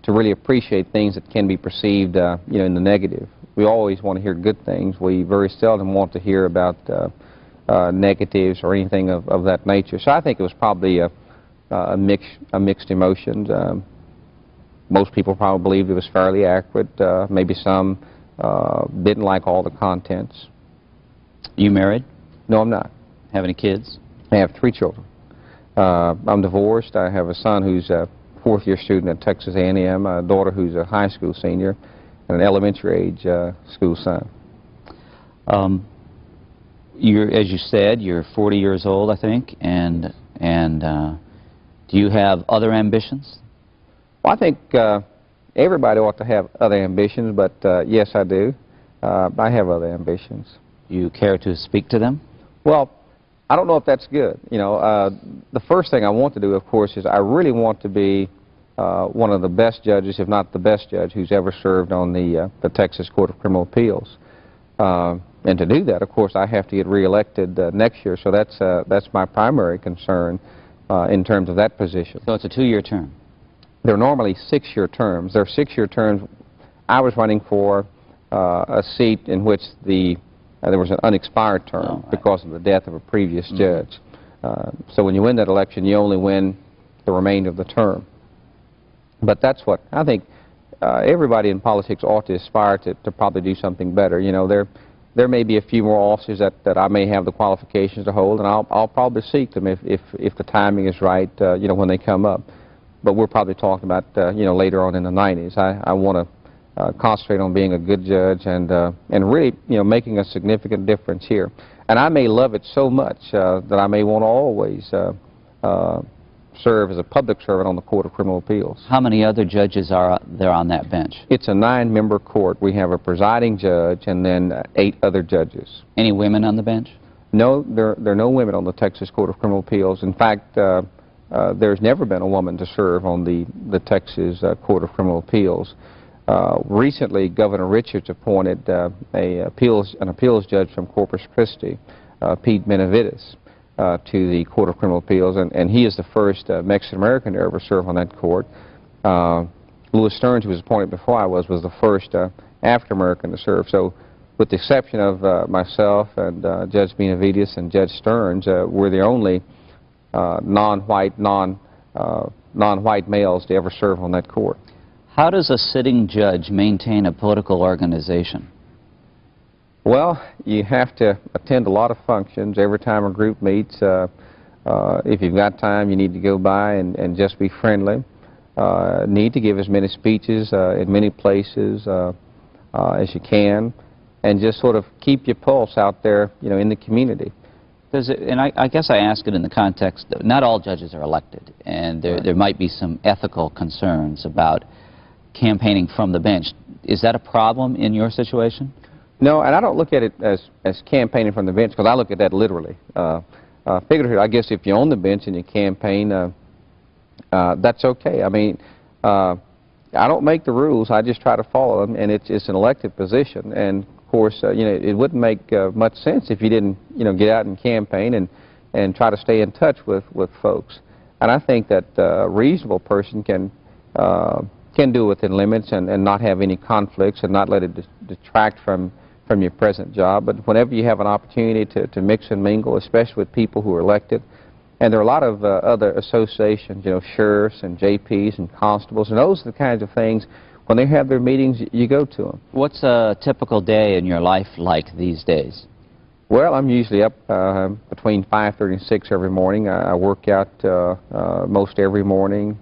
really appreciate things that can be perceived, you know, in the negative. We always want to hear good things. We very seldom want to hear about negatives or anything of that nature. So I think it was probably a mixed emotions. Most people probably believed it was fairly accurate. Maybe some didn't like all the contents. You married? No, I'm not. Have any kids? I have 3 children. I'm divorced. I have a son who's a 4th-year student at Texas A&M, a daughter who's a high school senior, and an elementary age school son. As you said, you're 40 years old, I think, and do you have other ambitions? Well, I think everybody ought to have other ambitions, but yes, I do. I have other ambitions. You care to speak to them? Well, I don't know if that's good. You know, the first thing I want to do, of course, is I really want to be one of the best judges, if not the best judge, who's ever served on the Texas Court of Criminal Appeals. And to do that, of course, I have to get reelected next year, so that's my primary concern in terms of that position. So it's a 2-year term? They're normally 6-year terms. They're 6-year terms. I was running for a seat in which there was an unexpired term because of the death of a previous judge. So when you win that election, you only win the remainder of the term. But that's what I think everybody in politics ought to aspire to probably do something better. You know, there may be a few more offices that I may have the qualifications to hold, and I'll probably seek them if the timing is right, you know, when they come up. But we're probably talking about, you know, later on in the 90s. I want to concentrate on being a good judge and really, you know, making a significant difference here. And I may love it so much that I may want to always serve as a public servant on the Court of Criminal Appeals. How many other judges are there on that bench? It's a 9-member court. We have a presiding judge and then 8 other judges. Any women on the bench? No, there are no women on the Texas Court of Criminal Appeals. In fact, there's never been a woman to serve on the Texas Court of Criminal Appeals. Recently, Governor Richards appointed an appeals judge from Corpus Christi, Pete Benavides, to the Court of Criminal Appeals, and he is the first Mexican-American to ever serve on that court. Louis Stearns, who was appointed before I was the first African-American to serve. So, with the exception of myself and Judge Benavides and Judge Stearns, we're the only non-white males to ever serve on that court. How does a sitting judge maintain a political organization? Well, you have to attend a lot of functions every time a group meets. If you've got time, you need to go by and just be friendly. Need to give as many speeches in many places as you can, and just sort of keep your pulse out there, you know, in the community. And I guess I ask it in the context that not all judges are elected, and there might be some ethical concerns about campaigning from the bench. Is that a problem in your situation? No, and I don't look at it as campaigning from the bench, because I look at that literally. Figuratively, I guess if you're on the bench and you campaign, that's okay. I mean, I don't make the rules, I just try to follow them, and it's an elected position. And of course, you know, it wouldn't make much sense if you didn't, you know, get out and campaign and try to stay in touch with folks. And I think that a reasonable person can do it within limits and not have any conflicts and not let it detract from your present job. But whenever you have an opportunity to mix and mingle, especially with people who are elected, and there are a lot of other associations, you know, sheriffs and JPs and constables, and those are the kinds of things, when they have their meetings, you go to them. What's a typical day in your life like these days? Well, I'm usually up between 5:30 and 6 every morning. I work out most every morning.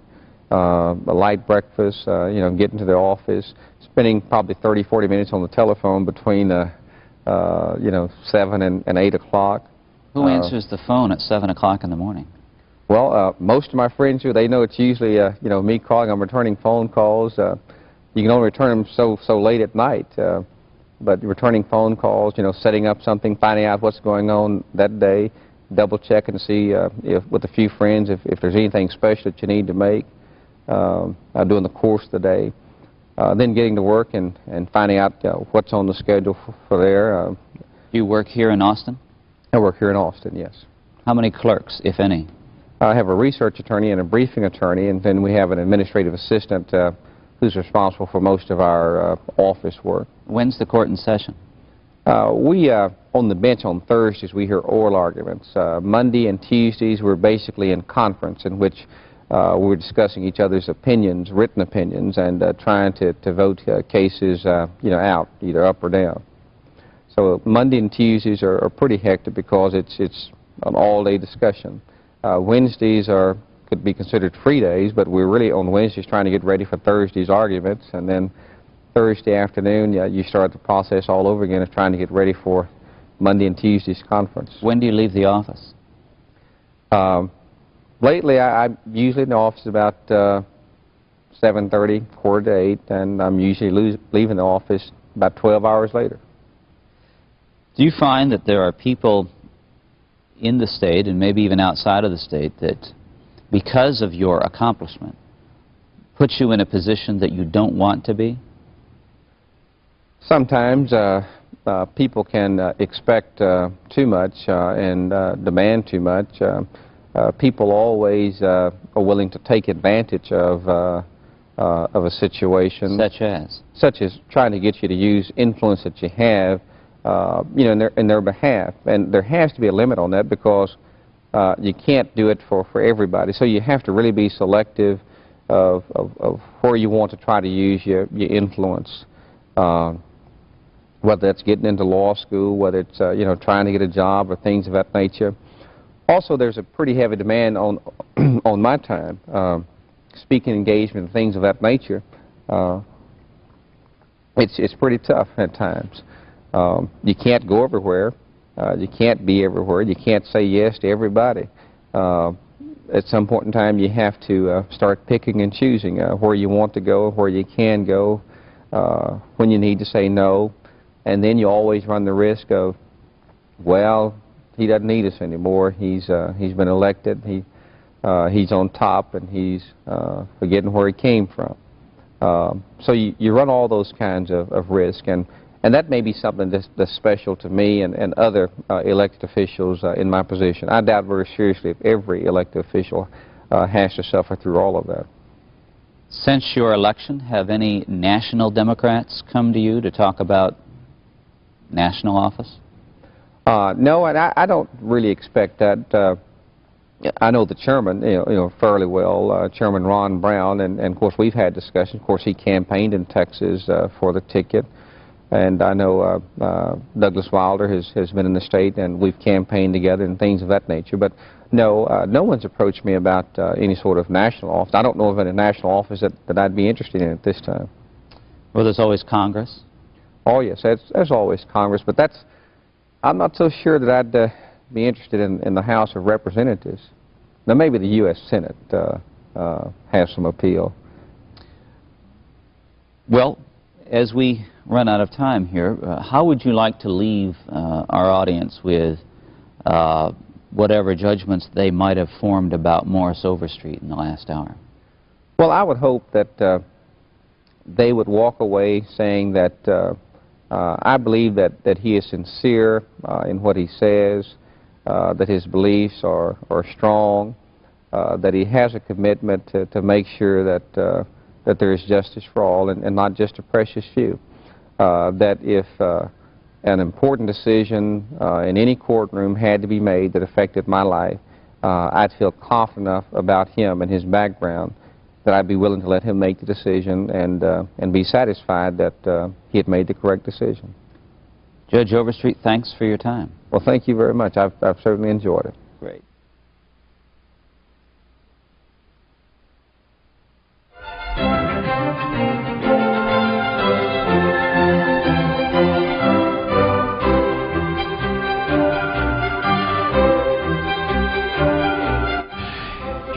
A light breakfast, you know, getting to the office, spending probably 30-40 minutes on the telephone between, you know, 7 and 8 o'clock. Who answers the phone at 7 o'clock in the morning? Well, most of my friends here, they know it's usually, you know, me calling. I'm returning phone calls. You can only return them so late at night. But returning phone calls, you know, setting up something, finding out what's going on that day, double checking to see if with a few friends if there's anything special that you need to make, doing the course of the day, then getting to work and finding out what's on the schedule for there. Do you work here in Austin? I work here in Austin, yes. How many clerks, if any? I have a research attorney and a briefing attorney, and then we have an administrative assistant who's responsible for most of our office work. When's the court in session? On the bench on Thursdays, we hear oral arguments. Monday and Tuesdays, we're basically in conference in which we're discussing each other's opinions, written opinions, and trying to vote cases you know, out, either up or down. So Monday and Tuesdays are pretty hectic because it's an all-day discussion. Wednesdays could be considered free days, but we're really on Wednesdays trying to get ready for Thursday's arguments, and then Thursday afternoon, you start the process all over again of trying to get ready for Monday and Tuesday's conference. When do you leave the office? Lately, I'm usually in the office about 7:30, quarter to 8, and I'm usually leaving the office about 12 hours later. Do you find that there are people in the state, and maybe even outside of the state, that because of your accomplishment puts you in a position that you don't want to be? Sometimes people can expect too much and demand too much. People always are willing to take advantage of a situation. Such as trying to get you to use influence that you have, you know, in their behalf. And there has to be a limit on that because you can't do it for everybody. So you have to really be selective of where you want to try to use your influence. Whether that's getting into law school, whether it's you know, trying to get a job or things of that nature. Also, there's a pretty heavy demand on on my time, speaking engagement and things of that nature. It's pretty tough at times. You can't go everywhere. You can't be everywhere. You can't say yes to everybody. At some point in time, you have to start picking and choosing where you want to go, where you can go, when you need to say no. And then you always run the risk of, well, he doesn't need us anymore. He's been elected. He's on top, and he's forgetting where he came from. So you run all those kinds of risk, and that may be something that's special to me and other elected officials in my position. I doubt very seriously if every elected official has to suffer through all of that. Since your election, have any national Democrats come to you to talk about national office? No, and I don't really expect that. I know the chairman, you know fairly well, Chairman Ron Brown, and of course we've had discussions. Of course, he campaigned in Texas for the ticket, and I know Douglas Wilder has been in the state, and we've campaigned together and things of that nature. But no, no one's approached me about any sort of national office. I don't know of any national office that I'd be interested in at this time. Well, there's always Congress. Oh yes, there's always Congress, but I'm not so sure that I'd be interested in the House of Representatives. Now maybe the U.S. Senate has some appeal. Well, as we run out of time here, how would you like to leave our audience with whatever judgments they might have formed about Morris Overstreet in the last hour? Well, I would hope that they would walk away saying that I believe that he is sincere in what he says, that his beliefs are strong, that he has a commitment to make sure that there is justice for all and not just a precious few. That if an important decision in any courtroom had to be made that affected my life, I'd feel confident enough about him and his background that I'd be willing to let him make the decision and be satisfied that he had made the correct decision. Judge Overstreet, thanks for your time. Well, thank you very much. I've certainly enjoyed it. Great.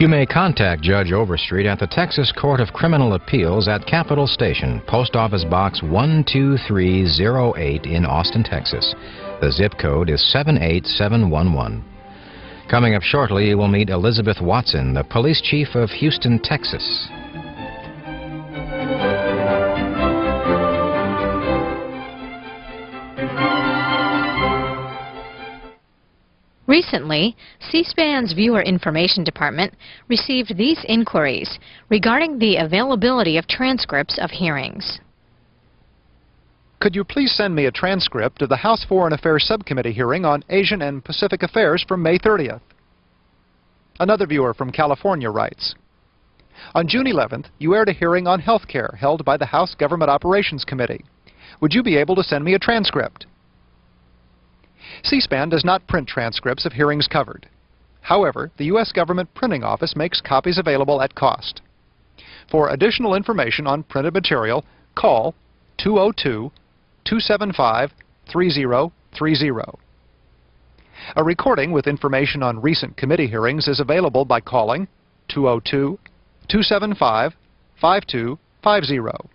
You may contact Judge Overstreet at the Texas Court of Criminal Appeals at Capitol Station, Post Office Box 12308 in Austin, Texas. The zip code is 78711. Coming up shortly, you will meet Elizabeth Watson, the police chief of Houston, Texas. Recently, CSpan's Viewer Information Department received these inquiries regarding the availability of transcripts of hearings. Could you please send me a transcript of the House Foreign Affairs Subcommittee hearing on Asian and Pacific Affairs from May 30th? Another viewer from California writes, on June 11th, you aired a hearing on health care held by the House Government Operations Committee. Would you be able to send me a transcript? CSpan does not print transcripts of hearings covered. However, the U.S. Government Printing Office makes copies available at cost. For additional information on printed material, call 202-275-3030. A recording with information on recent committee hearings is available by calling 202-275-5250.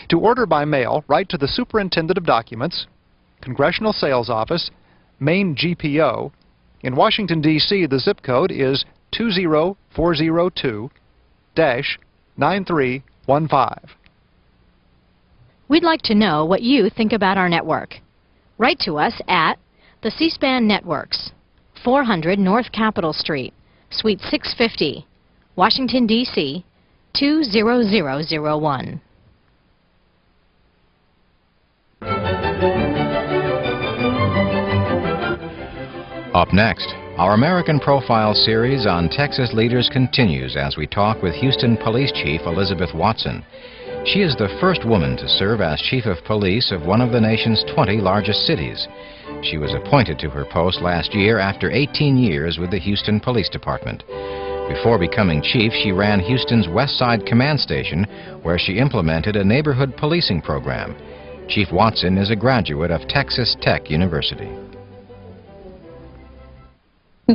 To order by mail, write to the Superintendent of Documents, Congressional Sales Office, Main GPO. In Washington, D.C., the zip code is 20402-9315. We'd like to know what you think about our network. Write to us at the CSpan Networks, 400 North Capitol Street, Suite 650, Washington, D.C., 20001. Up next, our American Profile series on Texas leaders continues as we talk with Houston Police Chief Elizabeth Watson. She is the first woman to serve as Chief of Police of one of the nation's 20 largest cities. She was appointed to her post last year after 18 years with the Houston Police Department. Before becoming chief, she ran Houston's West Side Command Station, where she implemented a neighborhood policing program. Chief Watson is a graduate of Texas Tech University.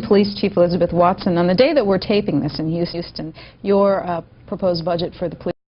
Police Chief Elizabeth Watson, on the day that we're taping this in Houston, your proposed budget for the police